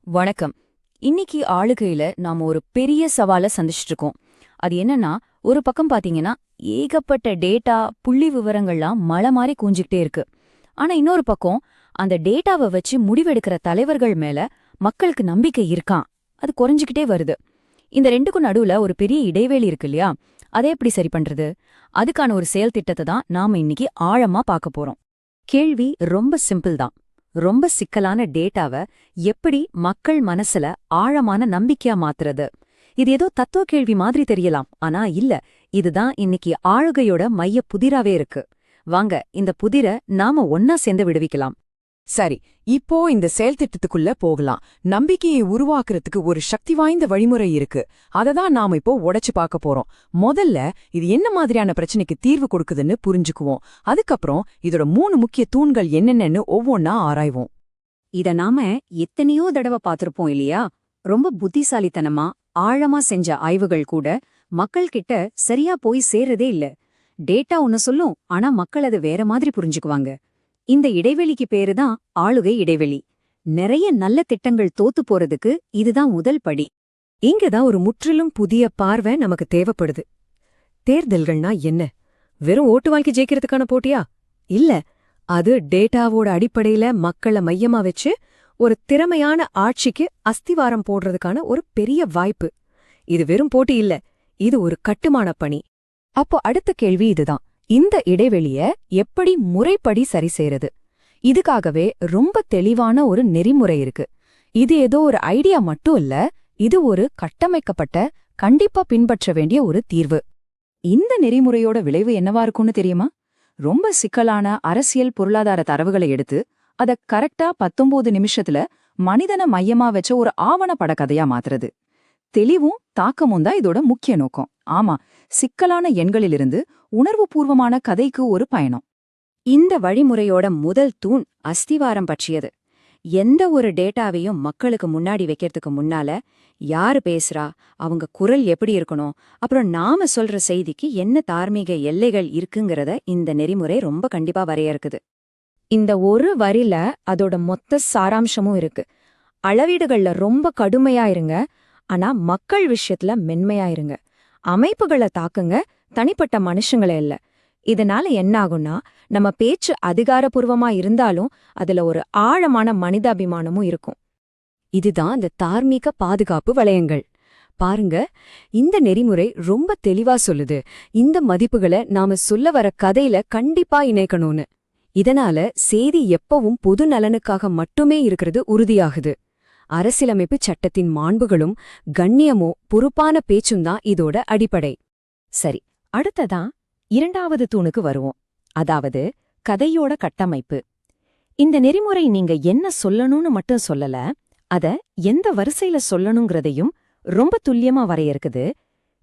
வணக்கம். இன்னைக்கு ஆளுகையில நாம ஒரு பெரிய சவால சந்திச்சிட்டு இருக்கோம். அது என்னன்னா, ஒரு பக்கம் பாத்தீங்கன்னா ஏகப்பட்ட டேட்டா, புள்ளி விவரங்கள்லாம் மலை மாறி கூஞ்சிக்கிட்டே இருக்கு. ஆனா இன்னொரு பக்கம் அந்த டேட்டாவை வச்சு முடிவெடுக்கிற தலைவர்கள் மேல மக்களுக்கு நம்பிக்கை இருக்கான், அது குறைஞ்சிக்கிட்டே வருது. இந்த ரெண்டுக்கும் நடுவுல ஒரு பெரிய இடைவெளி இருக்கு இல்லையா? அதை எப்படி சரி பண்றது? அதுக்கான ஒரு செயல் திட்டத்தை தான் நாம இன்னைக்கு ஆழமா பார்க்க போறோம். கேள்வி ரொம்ப சிம்பிள் தான். ரொம்ப சிக்கலான டேட்டாவ எப்படி மக்கள் மனசுல ஆழமான நம்பிக்கையா மாத்துறது? இது ஏதோ தத்துவ கேள்வி மாதிரி தெரியலாம், ஆனா இல்ல. இதுதான் இன்னைக்கு ஆளுகையோட மைய புதிராவே இருக்கு. வாங்க இந்த புதிர நாம ஒன்னா சேர்ந்து விடுவிக்கலாம். சரி, இப்போ இந்த செயல்திட்டத்துக்குள்ள போகலாம். நம்பிக்கையை உருவாக்குறதுக்கு ஒரு சக்தி வாய்ந்த வழிமுறை இருக்கு. அததான் நாம இப்போ உடைச்சு பார்க்க போறோம். முதல்ல இது என்ன மாதிரியான பிரச்சனைக்கு தீர்வு கொடுக்குதுன்னு புரிஞ்சுக்குவோம். அதுக்கப்புறம் இதோட 3 முக்கிய தூண்கள் என்னென்னு ஒவ்வொன்னா ஆராய்வோம். இத நாம எத்தனையோ தடவை பார்த்திருப்போம் இல்லையா? ரொம்ப புத்திசாலித்தனமா ஆழமா செஞ்ச ஆய்வுகள் கூட மக்கள் கிட்ட சரியா போய் சேர்றதே இல்ல. டேட்டா ஒன்னு சொல்லும், ஆனா மக்கள் அதை வேற மாதிரி புரிஞ்சுக்குவாங்க. இந்த இடைவெளிக்கு பேருதான் ஆளுகை இடைவெளி. நிறைய நல்ல திட்டங்கள் தோத்து போறதுக்கு இதுதான் முதல் படி. இங்கதான் ஒரு முற்றிலும் புதிய பார்வை நமக்கு தேவைப்படுது. தேர்தல்கள்னா என்ன? வெறும் ஓட்டு வாங்கி ஜெயிக்கிறதுக்கான போட்டியா? இல்ல, அது டேட்டாவோட அடிப்படையில மக்களை மையமா வச்சு ஒரு திறமையான ஆட்சிக்கு அஸ்திவாரம் போடுறதுக்கான ஒரு பெரிய வாய்ப்பு. இது வெறும் போட்டி இல்ல, இது ஒரு கட்டுமான பணி. அப்போ அடுத்த கேள்வி இதுதான். இந்த இடைவெளிய எப்படி முறைப்படி சரி செய்யறது? இதுக்காகவே ரொம்ப தெளிவான ஒரு நெறிமுறை இருக்கு. இது ஏதோ ஒரு ஐடியா மட்டும் இல்ல, இது ஒரு கட்டமைக்கப்பட்ட, கண்டிப்பா பின்பற்ற வேண்டிய ஒரு தீர்வு. இந்த நெறிமுறையோட விளைவு என்னவா இருக்கும்னு தெரியுமா? ரொம்ப சிக்கலான அரசியல் பொருளாதார தரவுகளை எடுத்து அத கரெக்டா 19 நிமிஷத்துல மனிதன மையமா வச்ச ஒரு ஆவணப்பட கதையா மாத்துறது. தெளிவும் தாக்கமும் தான் இதோட முக்கிய நோக்கம். ஆமா, சிக்கலான எண்களிலிருந்து உணர்வுபூர்வமான கதைக்கு ஒரு பயணம். இந்த வழிமுறையோட முதல் தூண் அஸ்திவாரம் பற்றியது. எந்த ஒரு டேட்டாவையும் மக்களுக்கு முன்னாடி வைக்கிறதுக்கு முன்னால யாரு பேசுறா, அவங்க குரல் எப்படி இருக்கணும், அப்புறம் நாம சொல்ற செய்திக்கு என்ன தார்மீக எல்லைகள் இருக்குங்கிறத இந்த நெறிமுறை ரொம்ப கண்டிப்பா வரையறுக்குது. இந்த ஒரு வரியில அதோட மொத்த சாராம்சமும் இருக்கு. அளவீடுகள்ல ரொம்ப கடுமையா இருங்க, ஆனா மக்கள் விஷயத்துல மென்மையா இருங்க. அமைப்புகளை தாக்குங்க, தனிப்பட்ட மனுஷங்களே இல்ல. இதனால என்ன ஆகும்னா, நம்ம பேச்சு அதிகாரப்பூர்வமா இருந்தாலும் அதுல ஒரு ஆழமான மனிதாபிமானமும் இருக்கும். இதுதான் இந்த தார்மீக பாதுகாப்பு வளையங்கள். பாருங்க, இந்த நெறிமுறை ரொம்ப தெளிவா சொல்லுது, இந்த மதிப்புகளை நாம சொல்ல வர கதையில கண்டிப்பா இணைக்கணும்னு. இதனால செய்தி எப்பவும் பொது நலனுக்காக மட்டுமே இருக்கிறது உறுதியாகுது. அரசியலமைப்பு சட்டத்தின் மாண்புகளும் கண்ணியமோ பொறுப்பான பேச்சும் தான் இதோட அடிப்படை. சரி, அடுத்ததான் இரண்டாவது தூணுக்கு வருவோம். அதாவது கதையோட கட்டமைப்பு. இந்த நெறிமுறை நீங்க என்ன சொல்லணும்னு மட்டும் சொல்லல, அத எந்த வரிசையில சொல்லணுங்கிறதையும் ரொம்ப துல்லியமா வரையறுக்குது.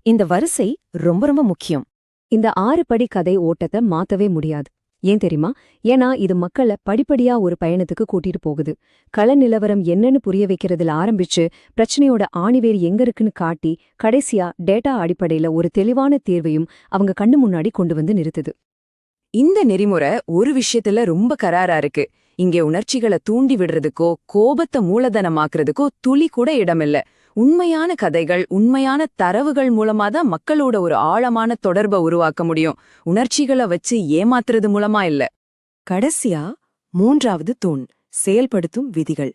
இந்த வரிசை ரொம்ப ரொம்ப முக்கியம். இந்த 6 படி கதை ஓட்டத்தை மாத்தவே முடியாது. ஏன் தெரியுமா? ஏன்னா இது மக்களை படிப்படியா ஒரு பயணத்துக்கு கூட்டிட்டு போகுது. கள நிலவரம் என்னன்னு புரிய வைக்கிறதுல ஆரம்பிச்சு பிரச்சனையோட ஆணிவேர் எங்க இருக்குன்னு காட்டி கடைசியா டேட்டா அடிப்படையில ஒரு தெளிவான தீர்வையும் அவங்க கண்ணு முன்னாடி கொண்டு வந்து நிறுத்துது. இந்த நெறிமுறை ஒரு விஷயத்துல ரொம்ப கராரா இருக்கு. இங்கே உணர்ச்சிகளை தூண்டி விடுறதுக்கோ கோபத்தை மூலதனமாக்குறதுக்கோ துளி கூட இடமில்ல. உண்மையான கதைகள், உண்மையான தரவுகள் மூலமா தான் மக்களோட ஒரு ஆழமான தொடர்பை உருவாக்க முடியும். உணர்ச்சிகளை வச்சு ஏமாத்துறது மூலமா இல்ல. கடைசியா 3வது தூண், செயல்படுத்தும் விதிகள்.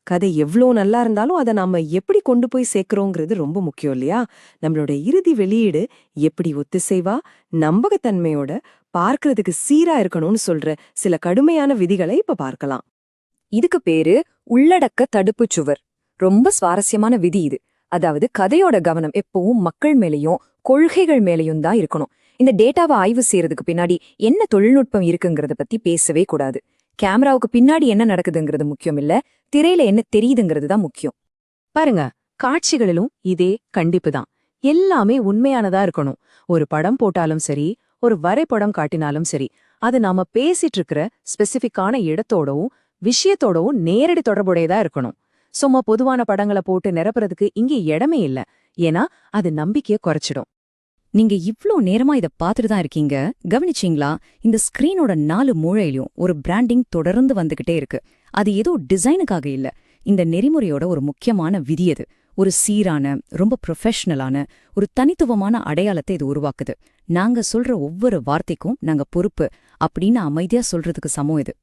கதை எவ்ளோ நல்லா இருந்தாலும் அதை நாம எப்படி கொண்டு போய் சேர்க்கிறோங்கிறது ரொம்ப முக்கியம் இல்லையா? நம்மளோட இறுதி வெளியீடு எப்படி ஒத்திசைவா, நம்பகத்தன்மையோட, பார்க்கறதுக்கு சீரா இருக்கணும்னு சொல்ற சில கடுமையான விதிகளை இப்ப பார்க்கலாம். இதுக்கு பேரு உள்ளடக்க தடுப்புச் சுவர். ரொம்ப சுவாரஸ்யமான விதி இது. அதாவது கதையோட கவனம் எப்பவும் மக்கள் மேலயும் கொள்கைகள் மேலயும் தான் இருக்கணும். இந்த டேட்டாவை ஆய்வு செய்யறதுக்கு பின்னாடி என்ன தொழில்நுட்பம் இருக்குங்கிறத பத்தி பேசவே கூடாது. கேமராவுக்கு பின்னாடி என்ன நடக்குதுங்கிறது முக்கியம் இல்ல, திரையில என்ன தெரியுதுங்கிறது தான் முக்கியம். பாருங்க, காட்சிகளிலும் இதே கண்டிப்பு தான். எல்லாமே உண்மையானதா இருக்கணும். ஒரு படம் போட்டாலும் சரி, ஒரு வரைபடம் காட்டினாலும் சரி, அது நாம பேசிட்டு இருக்கிற ஸ்பெசிபிக்கான இடத்தோடவும் விஷயத்தோடவும் நேரடி தொடர்புடையதா இருக்கணும். சும்மா பொதுவான படங்களை போட்டு நிரப்புறதுக்கு இங்கே இடமே இல்ல. ஏன்னா அது நம்பிக்கைய குறைச்சிடும். நீங்க இவ்ளோ நேரமா இத பாத்துட்டு தான் இருக்கீங்க. கவனிச்சீங்களா? இந்த ஸ்கிரீனோட 4 மூலையிலும் ஒரு பிராண்டிங் தொடர்ந்து வந்துகிட்டே இருக்கு. அது ஏதோ டிசைனுக்காக இல்ல, இந்த நெறிமுறையோட ஒரு முக்கியமான விதி அது. ஒரு சீரான, ரொம்ப ப்ரொஃபஷனலான, ஒரு தனித்துவமான அடையாளத்தை இது உருவாக்குது. நாங்க சொல்ற ஒவ்வொரு வார்த்தைக்கும் நாங்க பொறுப்பு அப்படின்னு அமைதியா சொல்றதுக்கு சமம் இது.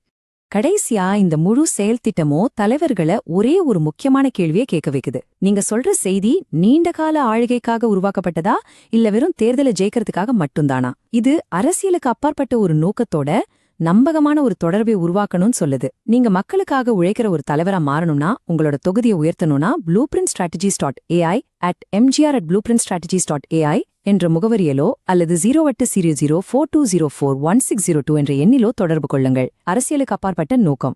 கடைசியா இந்த முழு செயல் திட்டமோ தலைவர்களை ஒரே ஒரு முக்கியமான கேள்வியை கேட்க வைக்குது. நீங்க சொல்ற செய்தி நீண்டகால ஆளுகைக்காக உருவாக்கப்பட்டதா இல்ல வெறும் தேர்தலை ஜெயிக்கிறதுக்காக மட்டும்தானா? இது அரசியலுக்கு அப்பாற்பட்ட ஒரு நோக்கத்தோட நம்பகமான ஒரு தொடர்பை உருவாக்கணும்னு சொல்லுது. நீங்க மக்களுக்காக உழைக்கிற ஒரு தலைவரா மாறணும்னா, உங்களோட தொகுதியை உயர்த்தணும்னா blueprintstrategies.ai@mgr@blueprintstrategies.ai என்ற முகவரியிலோ அல்லது 0800420416002 என்ற எண்ணிலோ தொடர்பு கொள்ளுங்கள். அரசியலுக்கு அப்பாற்பட்ட நோக்கம்.